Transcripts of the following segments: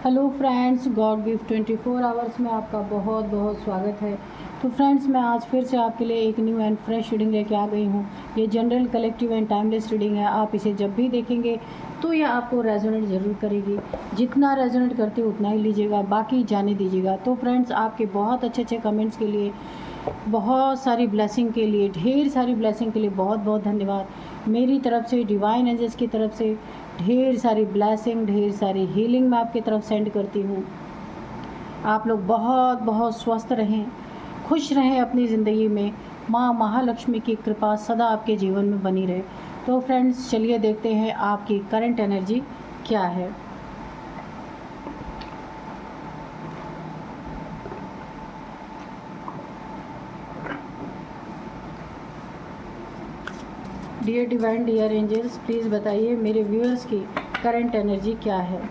Hello friends, God gift 24 hours में आपका बहुत बहुत स्वागत है। तो फ्रेंड्स, मैं आज फिर से आपके लिए एक न्यू एंड फ्रेश रीडिंग लेके आ गई हूँ। ये general, collective and timeless reading है। आप इसे जब भी देखेंगे तो यह आपको रेजोनेट ज़रूर करेगी। जितना रेजोनेट करते उतना ही लीजिएगा, बाकी जाने दीजिएगा। तो फ्रेंड्स, आपके बहुत अच्छे अच्छे कमेंट्स के लिए, बहुत सारी ब्लेसिंग के लिए, ढेर सारी ब्लेसिंग के लिए बहुत बहुत धन्यवाद। मेरी तरफ से, डिवाइन एंजल्स की तरफ से ढेर सारी ब्लेसिंग, ढेर सारी हीलिंग मैं आपकी तरफ सेंड करती हूँ। आप लोग बहुत बहुत स्वस्थ रहें, खुश रहें अपनी ज़िंदगी में। माँ महालक्ष्मी की कृपा सदा आपके जीवन में बनी रहे। तो फ्रेंड्स, चलिए देखते हैं आपकी करंट एनर्जी क्या है। Dear divine, dear angels, please बताइए मेरे व्यूअर्स की करंट एनर्जी क्या है।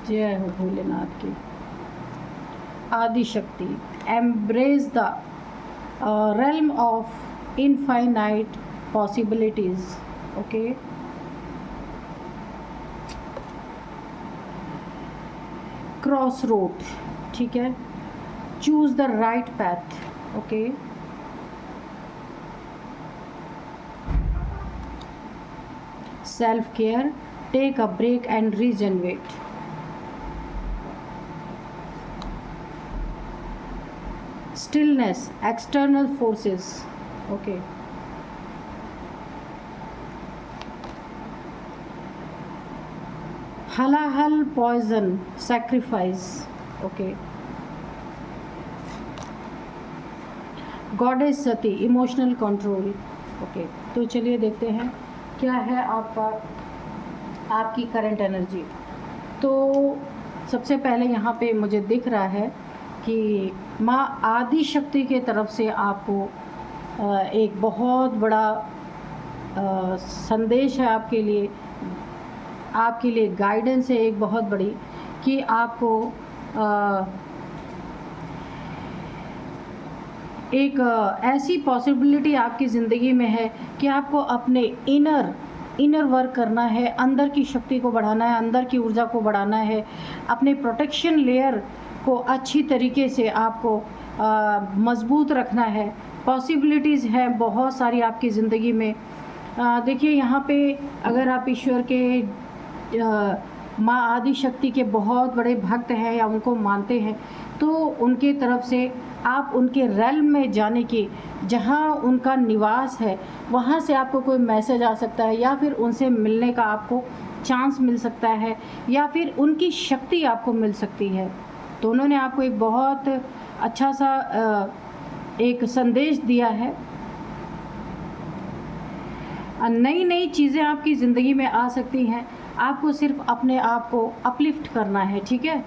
जय हो भोलेनाथ की। Adi Shakti, embrace the realm of infinite possibilities. Okay, cross road, ठीक है। Choose the right path. Okay, self care, take a break and regenerate. stillness, external forces. Okay, halahal, poison, sacrifice. Okay, goddess sati, emotional control. Okay, तो चलिए देखते हैं क्या है आपकी current energy. तो सबसे पहले यहाँ पे मुझे दिख रहा है कि माँ आदि शक्ति के तरफ से आपको एक बहुत बड़ा संदेश है आपके लिए गाइडेंस है एक बहुत बड़ी, कि आपको एक ऐसी पॉसिबिलिटी आपकी ज़िंदगी में है कि आपको अपने इनर वर्क करना है, अंदर की शक्ति को बढ़ाना है, अंदर की ऊर्जा को बढ़ाना है, अपने प्रोटेक्शन लेयर को अच्छी तरीके से आपको मज़बूत रखना है। पॉसिबिलिटीज़ हैं बहुत सारी आपकी ज़िंदगी में। देखिए यहाँ पे अगर आप ईश्वर के माँ आदि शक्ति के बहुत बड़े भक्त हैं या उनको मानते हैं, तो उनके तरफ से आप उनके रेल्म में जाने की, जहाँ उनका निवास है वहाँ से आपको कोई मैसेज आ सकता है, या फिर उनसे मिलने का आपको चांस मिल सकता है, या फिर उनकी शक्ति आपको मिल सकती है। तो उन्होंने आपको एक बहुत अच्छा सा एक संदेश दिया है। नई नई चीज़ें आपकी ज़िंदगी में आ सकती हैं, आपको सिर्फ अपने आप को अपलिफ्ट करना है, ठीक है।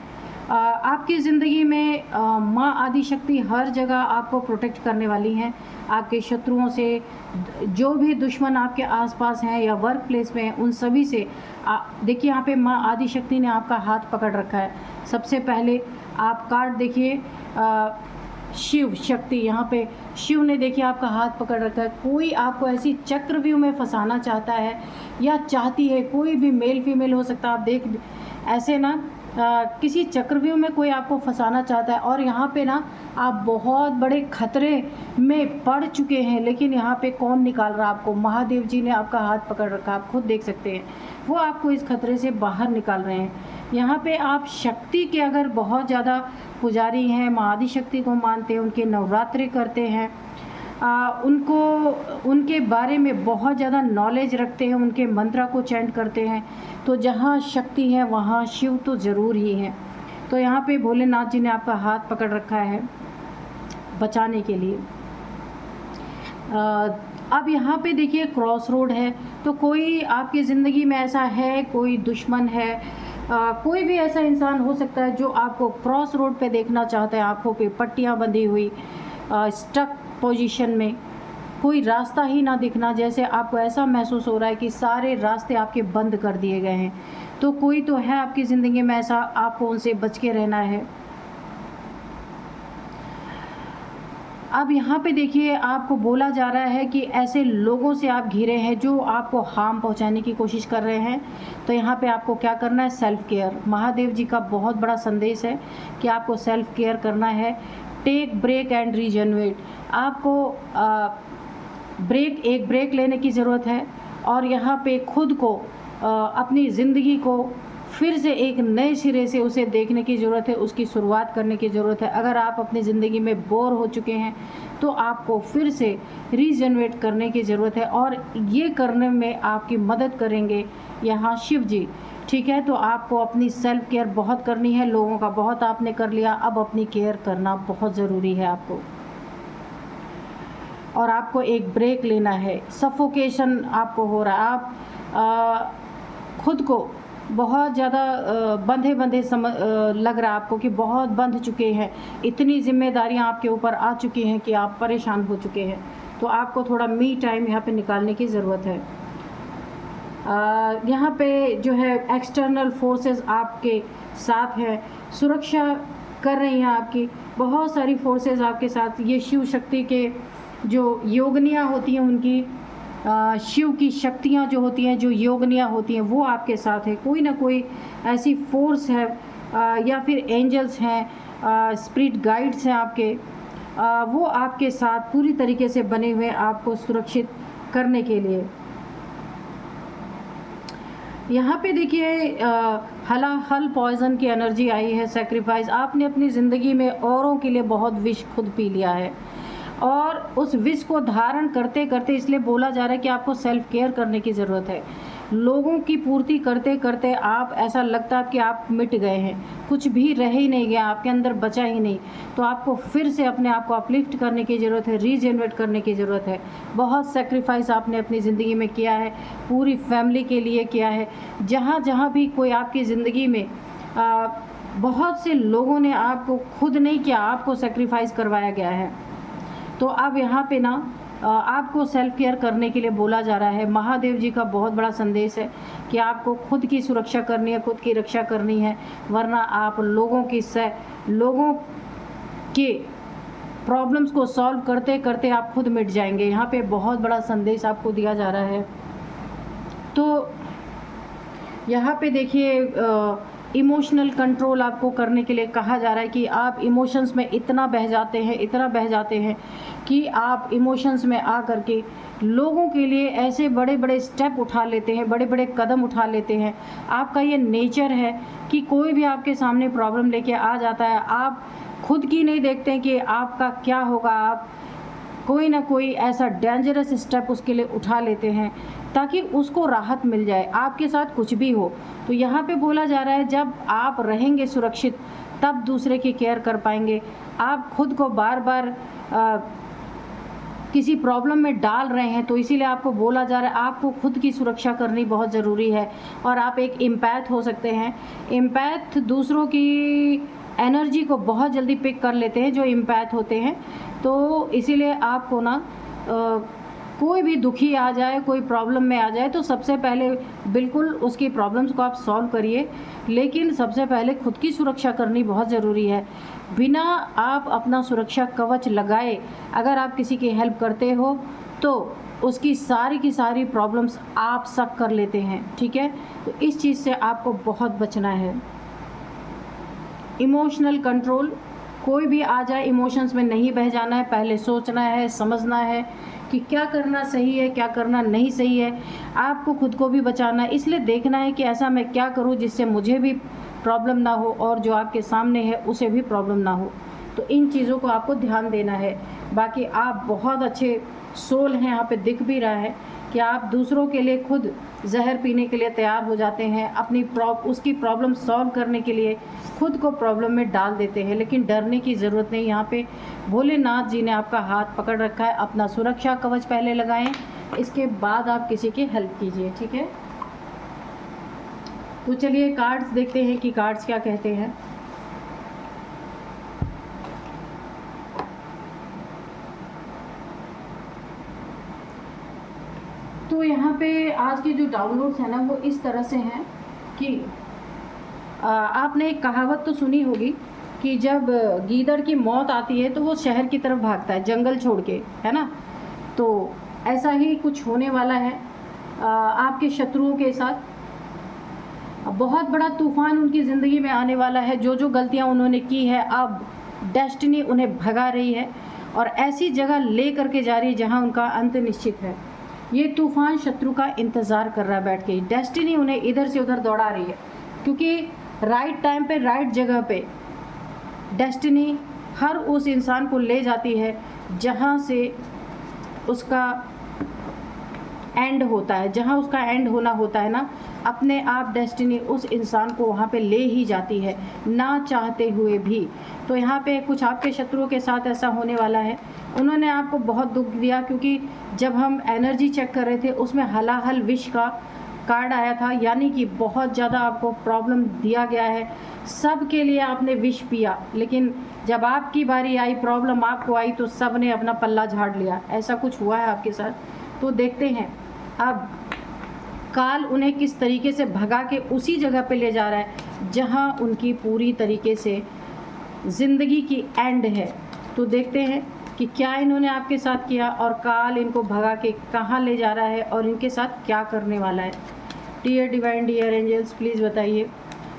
आपकी ज़िंदगी में माँ आदि शक्ति हर जगह आपको प्रोटेक्ट करने वाली हैं, आपके शत्रुओं से, जो भी दुश्मन आपके आसपास हैं या वर्क प्लेस में हैं, उन सभी से। देखिए यहाँ पे माँ आदि शक्ति ने आपका हाथ पकड़ रखा है। सबसे पहले आप कार्ड देखिए, शिव शक्ति, यहाँ पे शिव ने देखिए आपका हाथ पकड़ रखा है। कोई आपको ऐसी चक्रव्यूह में फंसाना चाहता है या चाहती है, कोई भी मेल फीमेल हो सकता है। आप देख ऐसे ना किसी चक्रव्यूह में कोई आपको फंसाना चाहता है, और यहाँ पे ना आप बहुत बड़े खतरे में पड़ चुके हैं, लेकिन यहाँ पे कौन निकाल रहा है आपको? महादेव जी ने आपका हाथ पकड़ रखा, आप खुद देख सकते हैं। वो आपको इस खतरे से बाहर निकाल रहे हैं। यहाँ पे आप शक्ति के अगर बहुत ज़्यादा पुजारी हैं, माँ आदि शक्ति को मानते हैं, उनके नवरात्रि करते हैं, उनके बारे में बहुत ज़्यादा नॉलेज रखते हैं, उनके मंत्रा को चैंट करते हैं, तो जहाँ शक्ति है वहाँ शिव तो ज़रूर ही है। तो यहाँ पे भोलेनाथ जी ने आपका हाथ पकड़ रखा है बचाने के लिए। अब यहाँ पे देखिए क्रॉस रोड है, तो कोई आपकी ज़िंदगी में ऐसा है, कोई दुश्मन है, कोई भी ऐसा इंसान हो सकता है जो आपको क्रॉस रोड पे देखना चाहता है, आंखों पे पट्टियाँ बंधी हुई, स्टक पोजीशन में, कोई रास्ता ही ना दिखना, जैसे आपको ऐसा महसूस हो रहा है कि सारे रास्ते आपके बंद कर दिए गए हैं, तो कोई तो है आपकी ज़िंदगी में ऐसा, आपको उनसे बच के रहना है। अब यहाँ पे देखिए आपको बोला जा रहा है कि ऐसे लोगों से आप घिरे हैं जो आपको हार्म पहुँचाने की कोशिश कर रहे हैं, तो यहाँ पे आपको क्या करना है, सेल्फ़ केयर। महादेव जी का बहुत बड़ा संदेश है कि आपको सेल्फ़ केयर करना है। Take break and regenerate. आपको एक ब्रेक लेने की ज़रूरत है और यहाँ पे खुद को अपनी ज़िंदगी को फिर से एक नए सिरे से उसे देखने की ज़रूरत है, उसकी शुरुआत करने की ज़रूरत है। अगर आप अपनी ज़िंदगी में बोर हो चुके हैं तो आपको फिर से रीजनरेट करने की ज़रूरत है, और ये करने में आपकी मदद करेंगे यहाँ शिव जी। ठीक है, तो आपको अपनी सेल्फ़ केयर बहुत करनी है। लोगों का बहुत आपने कर लिया, अब अपनी केयर करना बहुत ज़रूरी है आपको, और आपको एक ब्रेक लेना है। सफोकेशन आपको हो रहा है, आप खुद को बहुत ज़्यादा बंधे लग रहा है आपको कि बहुत बंध चुके हैं, इतनी जिम्मेदारियां आपके ऊपर आ चुकी हैं कि आप परेशान हो चुके हैं। तो आपको थोड़ा मी टाइम यहाँ पे निकालने की ज़रूरत है। यहाँ पे जो है एक्सटर्नल फोर्सेस आपके साथ हैं, सुरक्षा कर रही हैं आपकी, बहुत सारी फोर्सेस आपके साथ। ये शिव शक्ति के जो योगनियाँ होती हैं, उनकी शिव की शक्तियाँ जो होती हैं, जो योगनियाँ होती हैं, वो आपके साथ है। कोई ना कोई ऐसी फोर्स है, या फिर एंजल्स हैं, स्पिरिट गाइड्स हैं आपके, वो आपके साथ पूरी तरीके से बने हुए आपको सुरक्षित करने के लिए। यहाँ पे देखिए हलाहल पॉइजन की एनर्जी आई है, सेक्रीफाइस। आपने अपनी ज़िंदगी में औरों के लिए बहुत विष खुद पी लिया है, और उस विष को धारण करते करते, इसलिए बोला जा रहा है कि आपको सेल्फ केयर करने की ज़रूरत है। लोगों की पूर्ति करते करते आप, ऐसा लगता है कि आप मिट गए हैं, कुछ भी रह ही नहीं गया, आपके अंदर बचा ही नहीं। तो आपको फिर से अपने आप को अपलिफ्ट करने की ज़रूरत है, रीजनरेट करने की ज़रूरत है। बहुत सेक्रीफाइस आपने अपनी ज़िंदगी में किया है, पूरी फैमिली के लिए किया है। जहाँ जहाँ भी कोई आपकी ज़िंदगी में बहुत से लोगों ने आपको खुद नहीं किया, आपको सेक्रीफाइस करवाया गया है। तो अब यहाँ पे ना आपको सेल्फ केयर करने के लिए बोला जा रहा है। महादेव जी का बहुत बड़ा संदेश है कि आपको खुद की सुरक्षा करनी है, खुद की रक्षा करनी है, वरना आप लोगों के प्रॉब्लम्स को सॉल्व करते करते आप खुद मिट जाएंगे। यहाँ पे बहुत बड़ा संदेश आपको दिया जा रहा है। तो यहाँ पे देखिए इमोशनल कंट्रोल आपको करने के लिए कहा जा रहा है कि आप इमोशंस में इतना बह जाते हैं कि आप इमोशंस में आ करके लोगों के लिए ऐसे बड़े बड़े स्टेप उठा लेते हैं, बड़े बड़े कदम उठा लेते हैं। आपका ये नेचर है कि कोई भी आपके सामने प्रॉब्लम लेके आ जाता है, आप खुद की नहीं देखते हैं कि आपका क्या होगा, आप कोई ना कोई ऐसा डेंजरस स्टेप उसके लिए उठा लेते हैं ताकि उसको राहत मिल जाए, आपके साथ कुछ भी हो। तो यहाँ पे बोला जा रहा है जब आप रहेंगे सुरक्षित, तब दूसरे की केयर कर पाएंगे। आप खुद को बार बार किसी प्रॉब्लम में डाल रहे हैं, तो इसीलिए आपको बोला जा रहा है आपको खुद की सुरक्षा करनी बहुत ज़रूरी है। और आप एक एम्पैथ हो सकते हैं। एम्पैथ दूसरों की एनर्जी को बहुत जल्दी पिक कर लेते हैं जो एम्पैथ होते हैं। तो इसीलिए आपको ना कोई भी दुखी आ जाए, कोई प्रॉब्लम में आ जाए, तो सबसे पहले बिल्कुल उसकी प्रॉब्लम्स को आप सॉल्व करिए, लेकिन सबसे पहले खुद की सुरक्षा करनी बहुत ज़रूरी है। बिना आप अपना सुरक्षा कवच लगाए अगर आप किसी की हेल्प करते हो तो उसकी सारी की सारी प्रॉब्लम्स आप सक कर लेते हैं। ठीक है, तो इस चीज़ से आपको बहुत बचना है। इमोशनल कंट्रोल, कोई भी आ जाए इमोशंस में नहीं बह जाना है, पहले सोचना है, समझना है कि क्या करना सही है, क्या करना नहीं सही है। आपको खुद को भी बचाना है, इसलिए देखना है कि ऐसा मैं क्या करूं जिससे मुझे भी प्रॉब्लम ना हो और जो आपके सामने है उसे भी प्रॉब्लम ना हो। तो इन चीज़ों को आपको ध्यान देना है। बाकी आप बहुत अच्छे सोल हैं, यहाँ पे दिख भी रहा है कि आप दूसरों के लिए खुद जहर पीने के लिए तैयार हो जाते हैं, अपनी उसकी प्रॉब्लम सॉल्व करने के लिए खुद को प्रॉब्लम में डाल देते हैं। लेकिन डरने की ज़रूरत नहीं, यहाँ पे भोलेनाथ जी ने आपका हाथ पकड़ रखा है। अपना सुरक्षा कवच पहले लगाएं, इसके बाद आप किसी की हेल्प कीजिए। ठीक है, तो चलिए कार्ड्स देखते हैं कि कार्ड्स क्या कहते हैं। तो यहाँ पे आज के जो डाउनलोड्स हैं ना वो इस तरह से हैं कि आपने एक कहावत तो सुनी होगी कि जब गीदड़ की मौत आती है तो वो शहर की तरफ भागता है, जंगल छोड़ के, है ना। तो ऐसा ही कुछ होने वाला है आपके शत्रुओं के साथ। बहुत बड़ा तूफान उनकी ज़िंदगी में आने वाला है। जो जो गलतियां उन्होंने की है, अब डेस्टिनी उन्हें भगा रही है और ऐसी जगह ले करके जा रही है जहां उनका अंत निश्चित है। ये तूफान शत्रु का इंतज़ार कर रहा है बैठ के। डेस्टिनी उन्हें इधर से उधर दौड़ा रही है, क्योंकि राइट टाइम पे राइट जगह पे डेस्टिनी हर उस इंसान को ले जाती है जहाँ से उसका एंड होता है, जहाँ उसका एंड होना होता है ना, अपने आप डेस्टिनी उस इंसान को वहाँ पे ले ही जाती है, ना चाहते हुए भी। तो यहाँ पे कुछ आपके शत्रुओं के साथ ऐसा होने वाला है। उन्होंने आपको बहुत दुख दिया, क्योंकि जब हम एनर्जी चेक कर रहे थे उसमें हलाहल विश का कार्ड आया था, यानी कि बहुत ज़्यादा आपको प्रॉब्लम दिया गया है। सब के लिए आपने विश पिया, लेकिन जब आपकी बारी आई, प्रॉब्लम आपको आई, तो सब ने अपना पल्ला झाड़ लिया। ऐसा कुछ हुआ है आपके साथ। तो देखते हैं अब काल उन्हें किस तरीके से भगा के उसी जगह पे ले जा रहा है जहां उनकी पूरी तरीके से ज़िंदगी की एंड है। तो देखते हैं कि क्या इन्होंने आपके साथ किया और काल इनको भगा के कहाँ ले जा रहा है और इनके साथ क्या करने वाला है। Dear divine, dear angels, please बताइए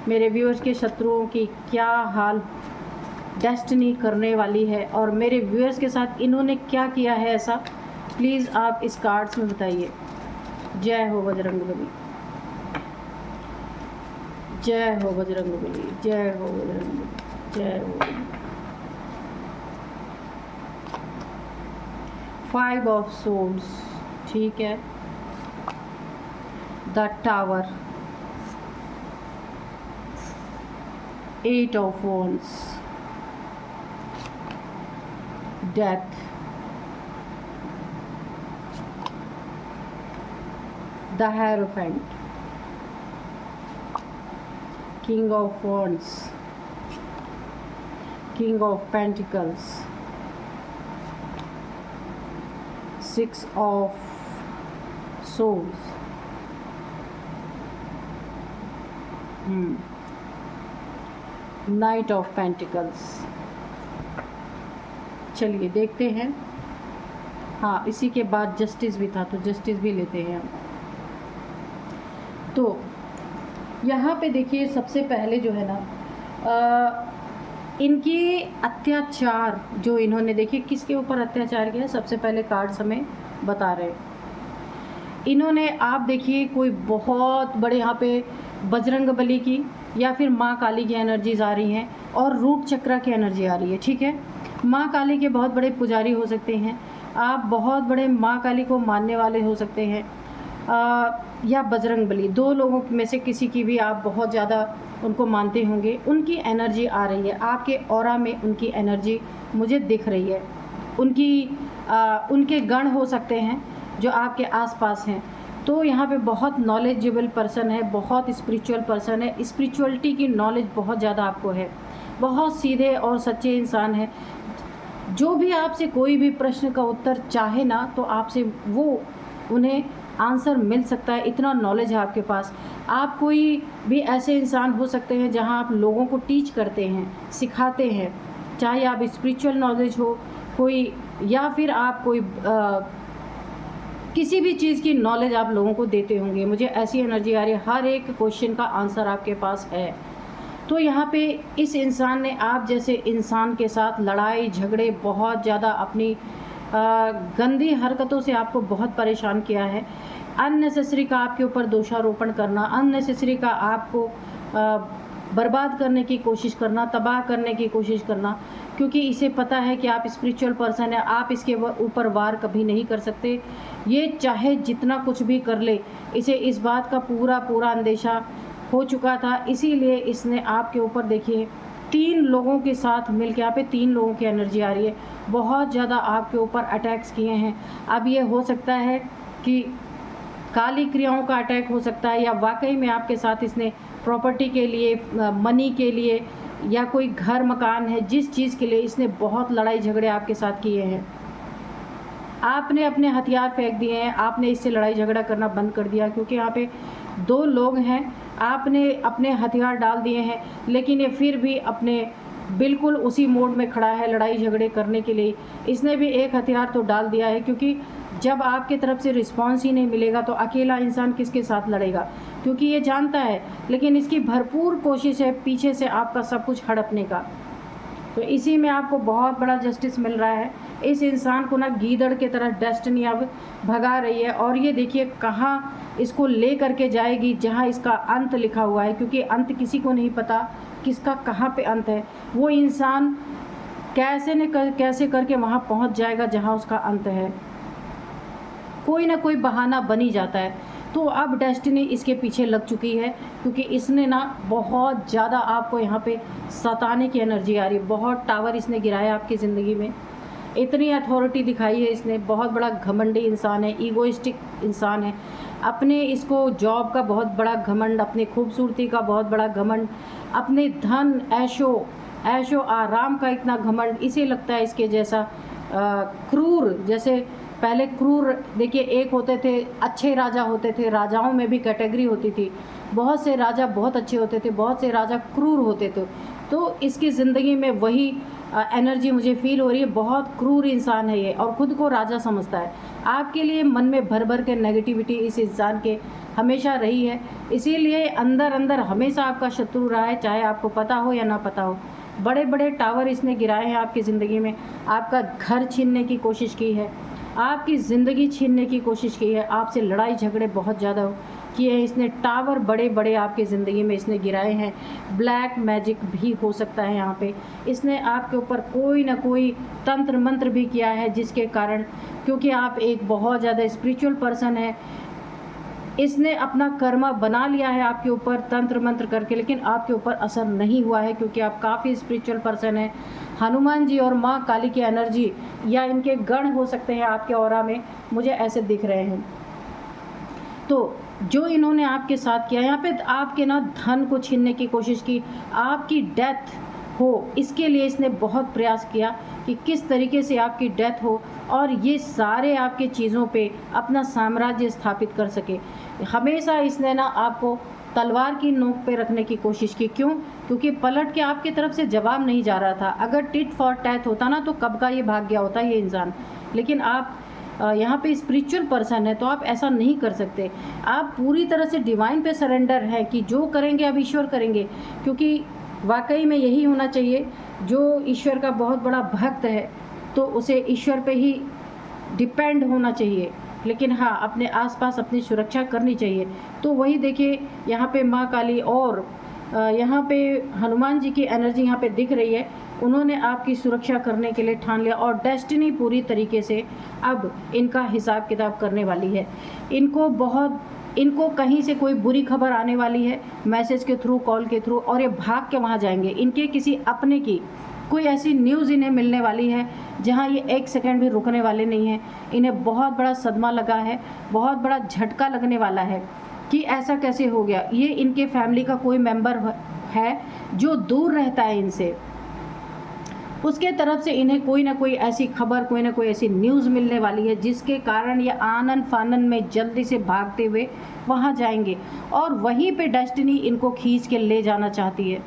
मेरे व्यूअर्स के शत्रुओं की क्या हाल डेस्टिनी करने वाली है और मेरे व्यूअर्स के साथ इन्होंने क्या किया है ऐसा। प्लीज़ आप इस कार्ड्स में बताइए। जय हो बजरंगबली, जय हो बजरंगबली, जय हो बजरंगबली, जय हो। 5 ऑफ सोर्ड्स, ठीक है। The tower, 8 of wands, death, the Hierophant, King of Wands, King of Pentacles, 6 of Swords, Knight of Pentacles। चलिए देखते हैं। हाँ, इसी के बाद जस्टिस भी था, तो जस्टिस भी लेते हैं हम। तो यहाँ पे देखिए, सबसे पहले जो है ना इनकी अत्याचार जो इन्होंने, देखिए किसके ऊपर अत्याचार किया। सबसे पहले कार्ड्स हमें बता रहे हैं इन्होंने, आप देखिए कोई बहुत बड़े यहाँ पे बजरंगबली की या फिर माँ काली की एनर्जीज आ रही हैं और रूट चक्रा की एनर्जी आ रही है, ठीक है। माँ काली के बहुत बड़े पुजारी हो सकते हैं आप, बहुत बड़े माँ काली को मानने वाले हो सकते हैं, या बजरंगबली, दो लोगों में से किसी की भी आप बहुत ज़्यादा उनको मानते होंगे। उनकी एनर्जी आ रही है आपके ऑरा में, उनकी एनर्जी मुझे दिख रही है। उनके गण हो सकते हैं जो आपके आसपास हैं। तो यहाँ पे बहुत नॉलेजेबल पर्सन है, बहुत स्पिरिचुअल पर्सन है, स्पिरिचुअलिटी की नॉलेज बहुत ज़्यादा आपको है, बहुत सीधे और सच्चे इंसान है। जो भी आपसे कोई भी प्रश्न का उत्तर चाहे ना, तो आपसे वो उन्हें आंसर मिल सकता है, इतना नॉलेज है आपके पास। आप कोई भी ऐसे इंसान हो सकते हैं जहां आप लोगों को टीच करते हैं, सिखाते हैं, चाहे आप स्पिरिचुअल नॉलेज हो कोई, या फिर आप कोई किसी भी चीज़ की नॉलेज आप लोगों को देते होंगे। मुझे ऐसी एनर्जी आ रही है, हर एक क्वेश्चन का आंसर आपके पास है। तो यहाँ पे इस इंसान ने आप जैसे इंसान के साथ लड़ाई झगड़े, बहुत ज़्यादा अपनी गंदी हरकतों से आपको बहुत परेशान किया है। अननेसेसरी का आपके ऊपर दोषारोपण करना, अननेसेसरी का आपको बर्बाद करने की कोशिश करना, तबाह करने की कोशिश करना, क्योंकि इसे पता है कि आप स्पिरिचुअल पर्सन है, आप इसके ऊपर वार कभी नहीं कर सकते। ये चाहे जितना कुछ भी कर ले, इसे इस बात का पूरा अंदेशा हो चुका था, इसीलिए इसने आपके ऊपर, देखिए 3 लोगों के साथ मिलकर, यहाँ पे 3 लोगों की एनर्जी आ रही है, बहुत ज़्यादा आपके ऊपर अटैक्स किए हैं। अब ये हो सकता है कि काली क्रियाओं का अटैक हो सकता है, या वाकई में आपके साथ इसने प्रॉपर्टी के लिए, मनी के लिए, या कोई घर मकान है, जिस चीज़ के लिए इसने बहुत लड़ाई झगड़े आपके साथ किए हैं। आपने अपने हथियार फेंक दिए हैं, आपने इससे लड़ाई झगड़ा करना बंद कर दिया, क्योंकि यहाँ पे 2 लोग हैं, आपने अपने हथियार डाल दिए हैं, लेकिन ये फिर भी अपने बिल्कुल उसी मोड में खड़ा है लड़ाई झगड़े करने के लिए। इसने भी एक हथियार तो डाल दिया है, क्योंकि जब आपके तरफ से रिस्पांस ही नहीं मिलेगा तो अकेला इंसान किसके साथ लड़ेगा, क्योंकि ये जानता है, लेकिन इसकी भरपूर कोशिश है पीछे से आपका सब कुछ हड़पने का। तो इसी में आपको बहुत बड़ा जस्टिस मिल रहा है। इस इंसान को ना गीदड़ के तरह डेस्टिनी अब भगा रही है, और ये देखिए कहाँ इसको ले करके जाएगी, जहाँ इसका अंत लिखा हुआ है, क्योंकि अंत किसी को नहीं पता किसका कहाँ पे अंत है। वो इंसान कैसे करके वहाँ पहुँच जाएगा जहाँ उसका अंत है। कोई ना कोई बहाना बन ही जाता है। तो अब डेस्टिनी इसके पीछे लग चुकी है, क्योंकि इसने ना बहुत ज़्यादा आपको यहाँ पे सताने की एनर्जी आ रही है। बहुत टावर इसने गिराया आपकी ज़िंदगी में, इतनी अथॉरिटी दिखाई है इसने। बहुत बड़ा घमंडी इंसान है, ईगोइस्टिक इंसान है। अपने इसको जॉब का बहुत बड़ा घमंड, अपनी खूबसूरती का बहुत बड़ा घमंड, अपने धन ऐशो आराम का इतना घमंड। इसे लगता है इसके जैसा क्रूर, जैसे पहले क्रूर देखिए एक होते थे, अच्छे राजा होते थे, राजाओं में भी कैटेगरी होती थी। बहुत से राजा बहुत अच्छे होते थे, बहुत से राजा क्रूर होते थे। तो इसकी ज़िंदगी में वही एनर्जी मुझे फील हो रही है। बहुत क्रूर इंसान है ये, और ख़ुद को राजा समझता है। आपके लिए मन में भर भर के नेगेटिविटी इस इंसान के हमेशा रही है, इसीलिए अंदर अंदर हमेशा आपका शत्रु रहा है, चाहे आपको पता हो या ना पता हो। बड़े बड़े टावर इसने गिराए हैं आपकी ज़िंदगी में, आपका घर छीनने की कोशिश की है, आपकी ज़िंदगी छीनने की कोशिश की है, आपसे लड़ाई झगड़े बहुत ज़्यादा किए हैं इसने। टावर बड़े बड़े आपकी ज़िंदगी में इसने गिराए हैं। ब्लैक मैजिक भी हो सकता है यहाँ पे। इसने आपके ऊपर कोई ना कोई तंत्र मंत्र भी किया है, जिसके कारण, क्योंकि आप एक बहुत ज़्यादा स्पिरिचुअल पर्सन है, इसने अपना कर्मा बना लिया है आपके ऊपर तंत्र मंत्र करके, लेकिन आपके ऊपर असर नहीं हुआ है, क्योंकि आप काफ़ी स्पिरिचुअल पर्सन हैं। हनुमान जी और माँ काली की एनर्जी या इनके गण हो सकते हैं आपके ऑरा में, मुझे ऐसे दिख रहे हैं। तो जो इन्होंने आपके साथ किया, यहाँ पे आपके ना धन को छीनने की कोशिश की, आपकी डेथ हो, इसके लिए इसने बहुत प्रयास किया कि किस तरीके से आपकी डेथ हो, और ये सारे आपके चीज़ों पे अपना साम्राज्य स्थापित कर सके। हमेशा इसने ना आपको तलवार की नोक पे रखने की कोशिश की। क्यों? क्योंकि पलट के आपकी तरफ से जवाब नहीं जा रहा था। अगर टिट फॉर टैट होता ना, तो कब का ये भाग गया होता ये इंसान। लेकिन आप यहाँ पे स्पिरिचुअल पर्सन है, तो आप ऐसा नहीं कर सकते। आप पूरी तरह से डिवाइन पे सरेंडर है कि जो करेंगे अब ईश्वर करेंगे, क्योंकि वाकई में यही होना चाहिए। जो ईश्वर का बहुत बड़ा भक्त है तो उसे ईश्वर पे ही डिपेंड होना चाहिए, लेकिन हाँ, अपने आसपास अपनी सुरक्षा करनी चाहिए। तो वही देखिए यहाँ पे माँ काली और यहाँ पे हनुमान जी की एनर्जी यहाँ पे दिख रही है। उन्होंने आपकी सुरक्षा करने के लिए ठान लिया, और डेस्टिनी पूरी तरीके से अब इनका हिसाब किताब करने वाली है। इनको कहीं से कोई बुरी खबर आने वाली है, मैसेज के थ्रू, कॉल के थ्रू, और ये भाग के वहाँ जाएंगे। इनके किसी अपने की कोई ऐसी न्यूज़ इन्हें मिलने वाली है जहाँ ये एक सेकंड भी रुकने वाले नहीं हैं। इन्हें बहुत बड़ा सदमा लगा है, बहुत बड़ा झटका लगने वाला है कि ऐसा कैसे हो गया। ये इनके फैमिली का कोई मेंबर है जो दूर रहता है इनसे, उसके तरफ से इन्हें कोई ना कोई ऐसी खबर, कोई ना कोई ऐसी न्यूज़ मिलने वाली है, जिसके कारण ये आनन फानन में जल्दी से भागते हुए वहाँ जाएंगे, और वहीं पे डेस्टिनी इनको खींच के ले जाना चाहती है।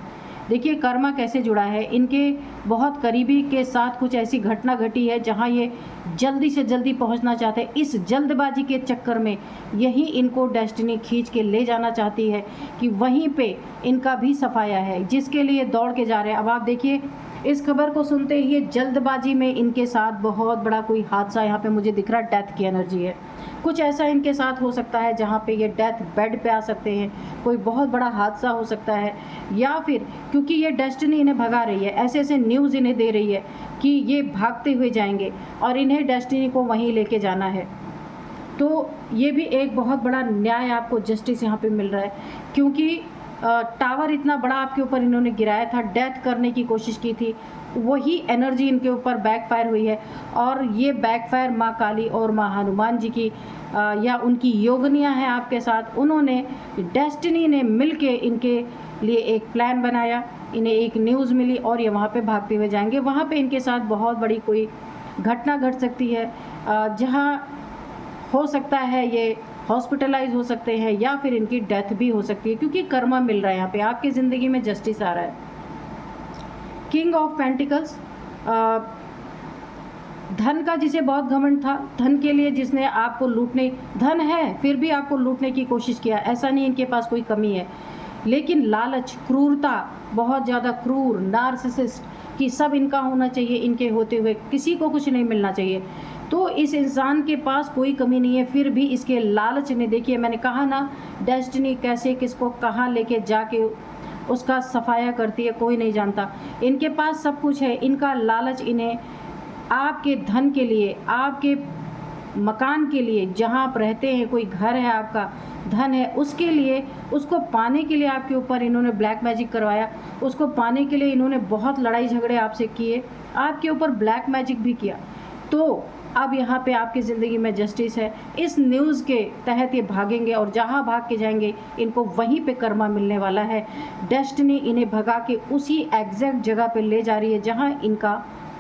देखिए कर्मा कैसे जुड़ा है। इनके बहुत करीबी के साथ कुछ ऐसी घटना घटी है जहाँ ये जल्दी से जल्दी पहुँचना चाहते हैं। इस जल्दबाजी के चक्कर में यही इनको डेस्टिनी खींच के ले जाना चाहती है कि वहीं पे इनका भी सफाया है, जिसके लिए दौड़ के जा रहे हैं। अब आप देखिए, इस खबर को सुनते ही ये जल्दबाजी में इनके साथ बहुत बड़ा कोई हादसा यहाँ पे मुझे दिख रहा है। डेथ की एनर्जी है, कुछ ऐसा इनके साथ हो सकता है जहाँ पे ये डेथ बेड पे आ सकते हैं। कोई बहुत बड़ा हादसा हो सकता है, या फिर क्योंकि ये डेस्टिनी इन्हें भगा रही है, ऐसे ऐसे न्यूज़ इन्हें दे रही है कि ये भागते हुए जाएंगे और इन्हें डेस्टिनी को वहीं लेके जाना है। तो ये भी एक बहुत बड़ा न्याय, आपको जस्टिस यहाँ पे मिल रहा है, क्योंकि टावर इतना बड़ा आपके ऊपर इन्होंने गिराया था, डेथ करने की कोशिश की थी, वही एनर्जी इनके ऊपर बैकफायर हुई है। और ये बैकफायर माँ काली और माँ हनुमान जी की या उनकी योगनियाँ हैं आपके साथ। उन्होंने, डेस्टिनी ने मिलके इनके लिए एक प्लान बनाया, इन्हें एक न्यूज़ मिली और ये वहाँ पे भागते हुए जाएंगे। वहाँ पे इनके साथ बहुत बड़ी कोई घटना घट सकती है, जहाँ हो सकता है ये हॉस्पिटलाइज हो सकते हैं या फिर इनकी डेथ भी हो सकती है, क्योंकि कर्मा मिल रहा है यहाँ पे, आपकी ज़िंदगी में जस्टिस आ रहा है। किंग ऑफ पेंटिकल्स, धन का जिसे बहुत घमंड था, धन के लिए जिसने आपको लूटने, धन है फिर भी आपको लूटने की कोशिश किया, ऐसा नहीं इनके पास कोई कमी है, लेकिन लालच, क्रूरता, बहुत ज़्यादा क्रूर, नार्सिसिस्ट कि सब इनका होना चाहिए, इनके होते हुए किसी को कुछ नहीं मिलना चाहिए। तो इस इंसान के पास कोई कमी नहीं है, फिर भी इसके लालच ने, देखिए मैंने कहा ना, डेस्टिनी कैसे किसको कहाँ लेके जाके उसका सफाया करती है कोई नहीं जानता। इनके पास सब कुछ है, इनका लालच इन्हें आपके धन के लिए, आपके मकान के लिए, जहाँ आप रहते हैं, कोई घर है आपका, धन है, उसके लिए, उसको पाने के लिए आपके ऊपर इन्होंने ब्लैक मैजिक करवाया, उसको पाने के लिए इन्होंने बहुत लड़ाई झगड़े आपसे किए, आपके ऊपर ब्लैक मैजिक भी किया। तो अब यहाँ पे आपकी ज़िंदगी में जस्टिस है। इस न्यूज़ के तहत ये भागेंगे और जहाँ भाग के जाएंगे इनको वहीं पे कर्मा मिलने वाला है। डेस्टिनी इन्हें भगा के उसी एग्जैक्ट जगह पे ले जा रही है जहाँ इनका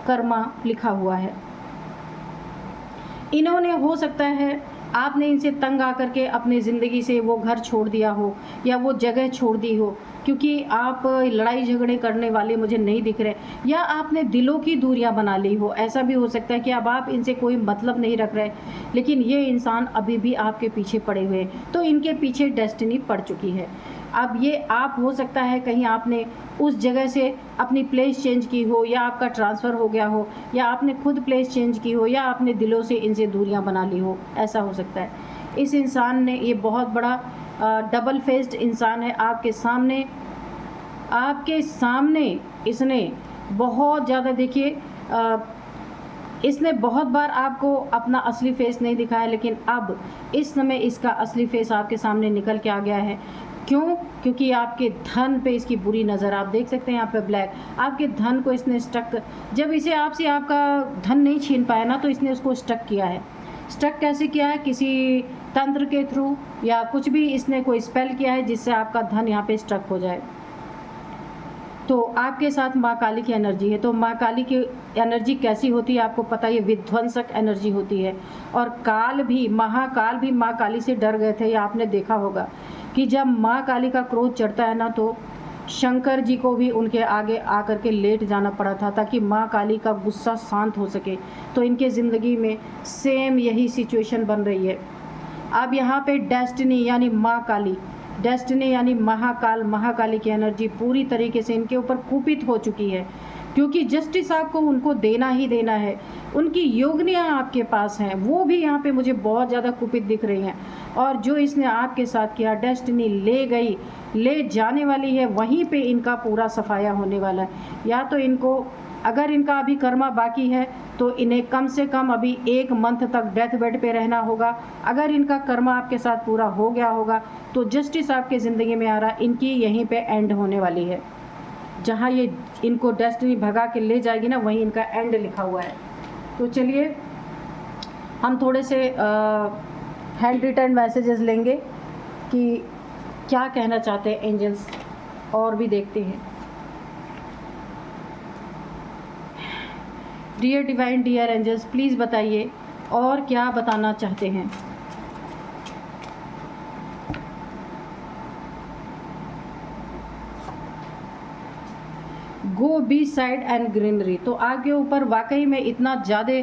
कर्मा लिखा हुआ है। इन्होंने, हो सकता है आपने इनसे तंग आकर के अपनी ज़िंदगी से वो घर छोड़ दिया हो या वो जगह छोड़ दी हो, क्योंकि आप लड़ाई झगड़े करने वाले मुझे नहीं दिख रहे, या आपने दिलों की दूरियां बना ली हो। ऐसा भी हो सकता है कि अब आप इनसे कोई मतलब नहीं रख रहे, लेकिन ये इंसान अभी भी आपके पीछे पड़े हुए हैं, तो इनके पीछे डेस्टिनी पड़ चुकी है। अब ये आप, हो सकता है कहीं आपने उस जगह से अपनी प्लेस चेंज की हो, या आपका ट्रांसफ़र हो गया हो, या आपने खुद प्लेस चेंज की हो, या आपने दिलों से इनसे दूरियां बना ली हो, ऐसा हो सकता है। इस इंसान ने, ये बहुत बड़ा डबल फेस्ड इंसान है आपके सामने इसने बहुत ज़्यादा, देखिए इसने बहुत बार आपको अपना असली फेस नहीं दिखाया, लेकिन अब इस समय इसका असली फेस आपके सामने निकल के आ गया है। क्यों? क्योंकि आपके धन पे इसकी बुरी नज़र, आप देख सकते हैं यहाँ पे ब्लैक, आपके धन को इसने स्टक, जब इसे आपसे आपका धन नहीं छीन पाया ना, तो इसने उसको स्टक किया है। स्टक कैसे किया है? किसी तंत्र के थ्रू या कुछ भी, इसने कोई स्पेल किया है जिससे आपका धन यहाँ पे स्टक हो जाए। तो आपके साथ माँ काली की एनर्जी है। तो माँ काली की एनर्जी कैसी होती है आपको पता है, ये विध्वंसक एनर्जी होती है। और काल भी, महाकाल भी माँ काली से डर गए थे, ये आपने देखा होगा कि जब माँ काली का क्रोध चढ़ता है ना, तो शंकर जी को भी उनके आगे आकर के लेट जाना पड़ा था ताकि माँ काली का गुस्सा शांत हो सके। तो इनके ज़िंदगी में सेम यही सिचुएशन बन रही है। अब यहाँ पे डेस्टिनी यानी माँ काली, डेस्टिनी यानी महाकाल, महाकाली की एनर्जी पूरी तरीके से इनके ऊपर कुपित हो चुकी है, क्योंकि जस्टिस आपको उनको देना ही देना है। उनकी योगनियाँ आपके पास हैं, वो भी यहाँ पे मुझे बहुत ज़्यादा कुपित दिख रही हैं। और जो इसने आपके साथ किया, डेस्टिनी ले गई, ले जाने वाली है, वहीं पे इनका पूरा सफाया होने वाला है। या तो इनको, अगर इनका अभी कर्मा बाकी है तो इन्हें कम से कम अभी 1 मंथ तक डेथ बेड पे रहना होगा। अगर इनका कर्मा आपके साथ पूरा हो गया होगा तो जस्टिस आपके ज़िंदगी में आ रहा, इनकी यहीं पे एंड होने वाली है। जहाँ ये इनको डेस्टिनी भगा के ले जाएगी ना, वहीं इनका एंड लिखा हुआ है। तो चलिए हम थोड़े से हैंड रिटन मैसेजेस लेंगे कि क्या कहना चाहते हैं एंजल्स, और भी देखते हैं। Dear divine, dear angels, please बताइए और क्या बताना चाहते हैं। Go beside and greenery. तो आपके ऊपर वाकई में इतना ज़्यादा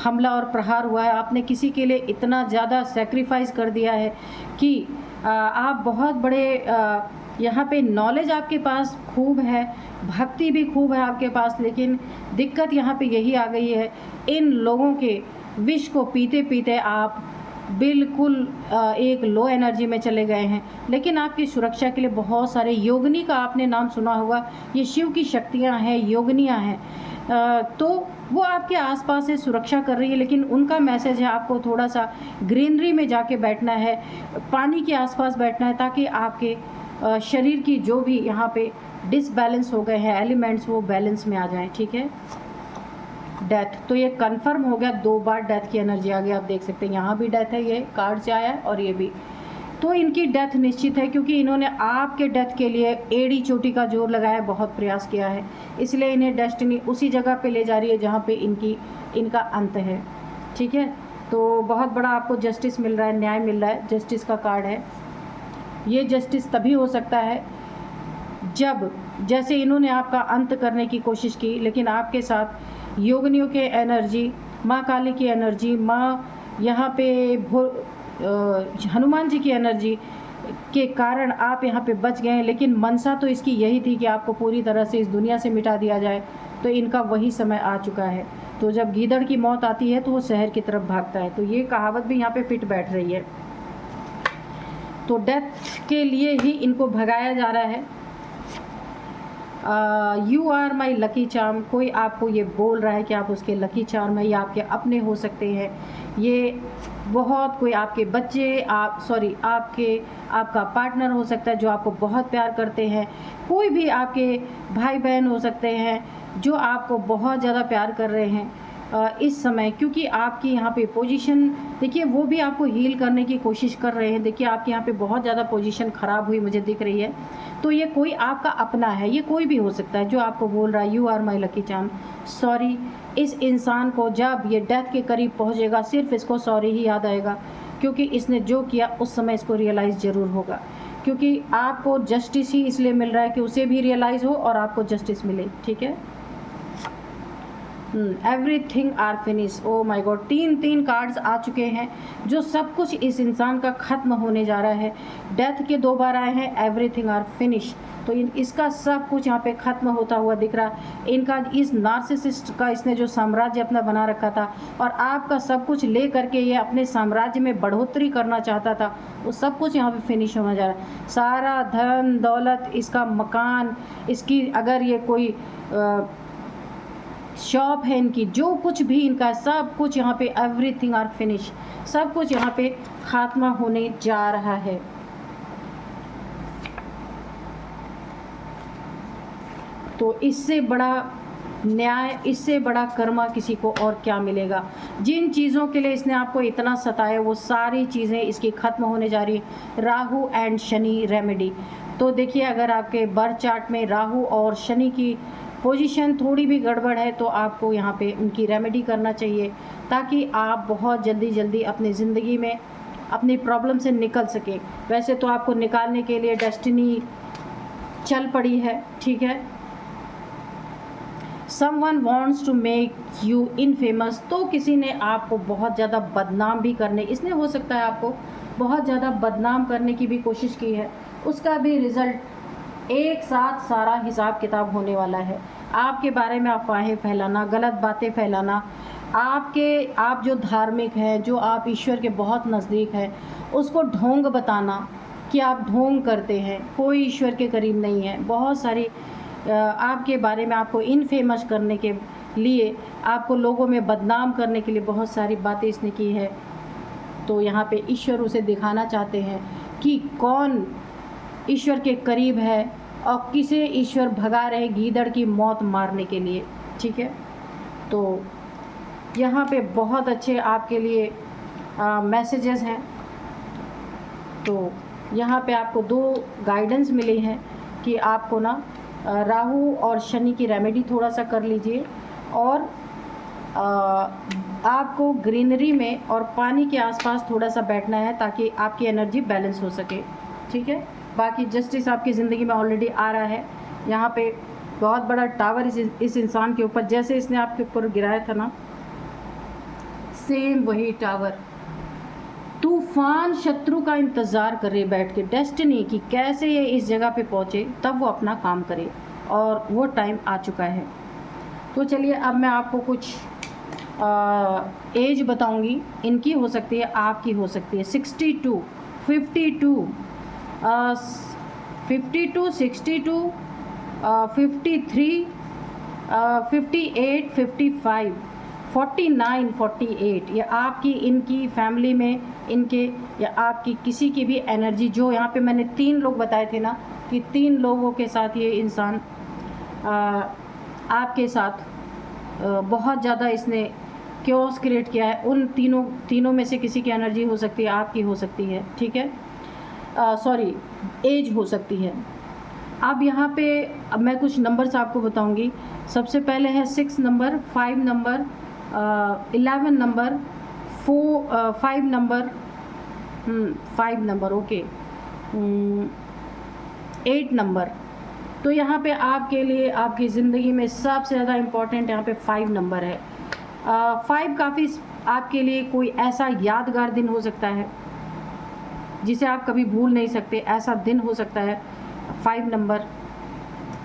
हमला और प्रहार हुआ है, आपने किसी के लिए इतना ज़्यादा सेक्रीफाइस कर दिया है कि आप बहुत बड़े, यहाँ पे नॉलेज आपके पास खूब है, भक्ति भी खूब है आपके पास, लेकिन दिक्कत यहाँ पे यही आ गई है, इन लोगों के विष को पीते पीते आप बिल्कुल एक लो एनर्जी में चले गए हैं। लेकिन आपकी सुरक्षा के लिए बहुत सारे योगिनी का आपने नाम सुना होगा, ये शिव की शक्तियाँ हैं, योगिनियाँ हैं, तो वो आपके आसपास से सुरक्षा कर रही है। लेकिन उनका मैसेज है आपको थोड़ा सा ग्रीनरी में जाके बैठना है, पानी के आसपास बैठना है, ताकि आपके शरीर की जो भी यहाँ पे डिसबैलेंस हो गए हैं एलिमेंट्स, वो बैलेंस में आ जाएं। ठीक है। डेथ, तो ये कंफर्म हो गया, 2 बार डेथ की एनर्जी आ गई। आप देख सकते हैं यहाँ भी डेथ है, ये कार्ड से आया है, और ये भी। तो इनकी डेथ निश्चित है, क्योंकि इन्होंने आपके डेथ के लिए एड़ी चोटी का जोर लगाया, बहुत प्रयास किया है। इसलिए इन्हें डेस्टिनी उसी जगह पे ले जा रही है जहाँ पे इनकी इनका अंत है, ठीक है। तो बहुत बड़ा आपको जस्टिस मिल रहा है, न्याय मिल रहा है, जस्टिस का कार्ड है। ये जस्टिस तभी हो सकता है जब, जैसे इन्होंने आपका अंत करने की कोशिश की, लेकिन आपके साथ योगिनियों के एनर्जी, माँ काली की एनर्जी, माँ यहाँ पे हनुमान जी की एनर्जी के कारण आप यहाँ पे बच गए। लेकिन मनसा तो इसकी यही थी कि आपको पूरी तरह से इस दुनिया से मिटा दिया जाए। तो इनका वही समय आ चुका है। तो जब गीदड़ की मौत आती है तो वो शहर की तरफ भागता है। तो ये कहावत भी यहाँ पे फिट बैठ रही है। तो डेथ के लिए ही इनको भगाया जा रहा है। You are my lucky charm, कोई आपको ये बोल रहा है कि आप उसके लकी चार्म है, या आपके अपने हो सकते हैं। ये बहुत कोई आपके बच्चे, आपका पार्टनर हो सकता है जो आपको बहुत प्यार करते हैं। कोई भी आपके भाई बहन हो सकते हैं जो आपको बहुत ज़्यादा प्यार कर रहे हैं इस समय, क्योंकि आपकी यहाँ पे पोजीशन देखिए, वो भी आपको हील करने की कोशिश कर रहे हैं। देखिए आपके यहाँ पे बहुत ज़्यादा पोजीशन ख़राब हुई मुझे दिख रही है। तो ये कोई आपका अपना है, ये कोई भी हो सकता है जो आपको बोल रहा है you are my lucky charm. Sorry, इस इंसान को जब ये डेथ के करीब पहुँचेगा सिर्फ इसको सॉरी ही याद आएगा, क्योंकि इसने जो किया उस समय इसको रियलाइज़ ज़रूर होगा। क्योंकि आपको जस्टिस ही इसलिए मिल रहा है कि उसे भी रियलाइज़ हो और आपको जस्टिस मिले, ठीक है। Everything are finish, oh my god, तीन कार्ड्स आ चुके हैं जो सब कुछ इस इंसान का ख़त्म होने जा रहा है। डेथ के 2 बार आए हैं, एवरीथिंग आर फिनिश। तो इसका सब कुछ यहाँ पे ख़त्म होता हुआ दिख रहा है। इनका इस नार्सिसिस्ट का इसने जो साम्राज्य अपना बना रखा था और आपका सब कुछ ले करके ये अपने साम्राज्य में बढ़ोतरी करना चाहता था, वो सब कुछ यहाँ पे फिनिश होने जा रहा है। सारा धन दौलत, इसका मकान, इसकी अगर ये कोई शॉप है इनकी, जो कुछ भी इनका, सब कुछ यहाँ पे एवरीथिंग आर फिनिश, सब कुछ यहाँ पे खात्मा होने जा रहा है। तो इससे बड़ा न्याय, इससे बड़ा कर्मा किसी को और क्या मिलेगा। जिन चीज़ों के लिए इसने आपको इतना सताया वो सारी चीज़ें इसकी ख़त्म होने जा रही है। राहु एंड शनि रेमेडी, तो देखिए अगर आपके बर्थ चार्ट में राहु और शनि की पोजीशन थोड़ी भी गड़बड़ है तो आपको यहाँ पे उनकी रेमेडी करना चाहिए, ताकि आप बहुत जल्दी अपनी ज़िंदगी में अपनी प्रॉब्लम से निकल सके। वैसे तो आपको निकालने के लिए डेस्टिनी चल पड़ी है, ठीक है। Someone wants to make you infamous, तो किसी ने आपको बहुत ज़्यादा बदनाम भी करने, इसने हो सकता है आपको बहुत ज़्यादा बदनाम करने की भी कोशिश की है। उसका भी रिज़ल्ट एक साथ सारा हिसाब किताब होने वाला है। आपके बारे में अफवाहें फैलाना, गलत बातें फैलाना, आप जो धार्मिक हैं, जो आप ईश्वर के बहुत नज़दीक हैं, उसको ढोंग बताना कि आप ढोंग करते हैं, कोई ईश्वर के करीब नहीं है। बहुत सारी आपके बारे में आपको इनफेमस करने के लिए, आपको लोगों में बदनाम करने के लिए बहुत सारी बातें इसने की है। तो यहाँ पे ईश्वर उसे दिखाना चाहते हैं कि कौन ईश्वर के करीब है और किसे ईश्वर भगा रहे गीदड़ की मौत मारने के लिए, ठीक है। तो यहाँ पे बहुत अच्छे आपके लिए मैसेजेस हैं। तो यहाँ पे आपको 2 गाइडेंस मिली हैं कि आपको ना राहु और शनि की रेमेडी थोड़ा सा कर लीजिए, और आपको ग्रीनरी में और पानी के आसपास थोड़ा सा बैठना है ताकि आपकी एनर्जी बैलेंस हो सके, ठीक है। बाकी जस्टिस आपकी ज़िंदगी में ऑलरेडी आ रहा है। यहाँ पे बहुत बड़ा टावर इस इंसान के ऊपर, जैसे इसने आपके ऊपर गिराया था ना, सेम वही टावर। तूफान शत्रु का इंतज़ार करे बैठ के डेस्टिनी की कैसे ये इस जगह पे पहुँचे, तब वो अपना काम करे, और वो टाइम आ चुका है। तो चलिए अब मैं आपको कुछ एज बताऊंगी। इनकी हो सकती है, आपकी हो सकती है 62, 52, 52, 62, 53, 58, 55, 49, 48। ये आपकी, इनकी फैमिली में इनके या आपकी किसी की भी एनर्जी, जो यहाँ पे मैंने 3 लोग बताए थे ना कि 3 लोगों के साथ ये इंसान आपके साथ बहुत ज़्यादा इसने क्योस क्रिएट किया है। उन तीनों में से किसी की एनर्जी हो सकती है, आपकी हो सकती है, ठीक है। सॉरी, एज हो सकती है। अब यहाँ पे अब मैं कुछ नंबर्स आपको बताऊंगी। सबसे पहले है 6 number, 5 number, 11 number, 5 number, 5 number, okay, 8 number. तो यहाँ पे आपके लिए आपकी ज़िंदगी में सबसे ज़्यादा इम्पॉर्टेंट यहाँ पे 5 नंबर है। 5 काफ़ी आपके लिए कोई ऐसा यादगार दिन हो सकता है जिसे आप कभी भूल नहीं सकते, ऐसा दिन हो सकता है। 5 नंबर,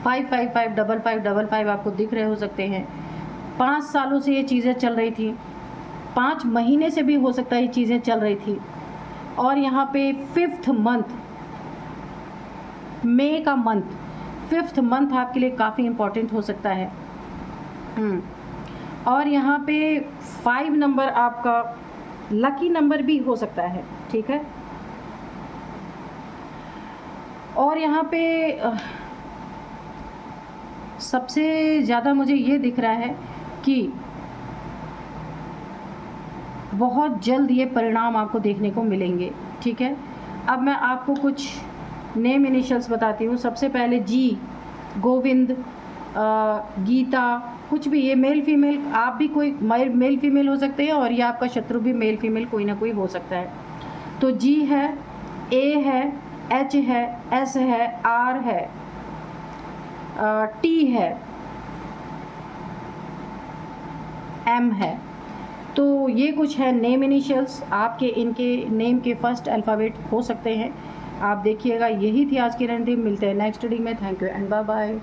555 5555 आपको दिख रहे हो सकते हैं। 5 सालों से ये चीज़ें चल रही थी, 5 महीने से भी हो सकता है ये चीज़ें चल रही थी। और यहाँ पे 5th मंथ, मई का मंथ, 5th मंथ आपके लिए काफ़ी इम्पॉर्टेंट हो सकता है। और यहाँ पे 5 नंबर आपका लकी नंबर भी हो सकता है, ठीक है। और यहाँ पे सबसे ज़्यादा मुझे ये दिख रहा है कि बहुत जल्द ये परिणाम आपको देखने को मिलेंगे, ठीक है। अब मैं आपको कुछ नेम इनिशियल्स बताती हूँ। सबसे पहले जी, गोविंद, गीता, कुछ भी, ये मेल फीमेल, आप भी कोई मेल फीमेल हो सकते हैं और ये आपका शत्रु भी मेल फीमेल कोई ना कोई हो सकता है। तो जी है, ए है, एच है, एस है, आर है, टी है, एम है। तो ये कुछ है नेम इनिशियल्स, आपके इनके नेम के फर्स्ट अल्फ़ाबेट हो सकते हैं। आप देखिएगा। यही थी आज की रणनीति। मिलते हैं नेक्स्ट रीडिंग में। Thank you and bye bye.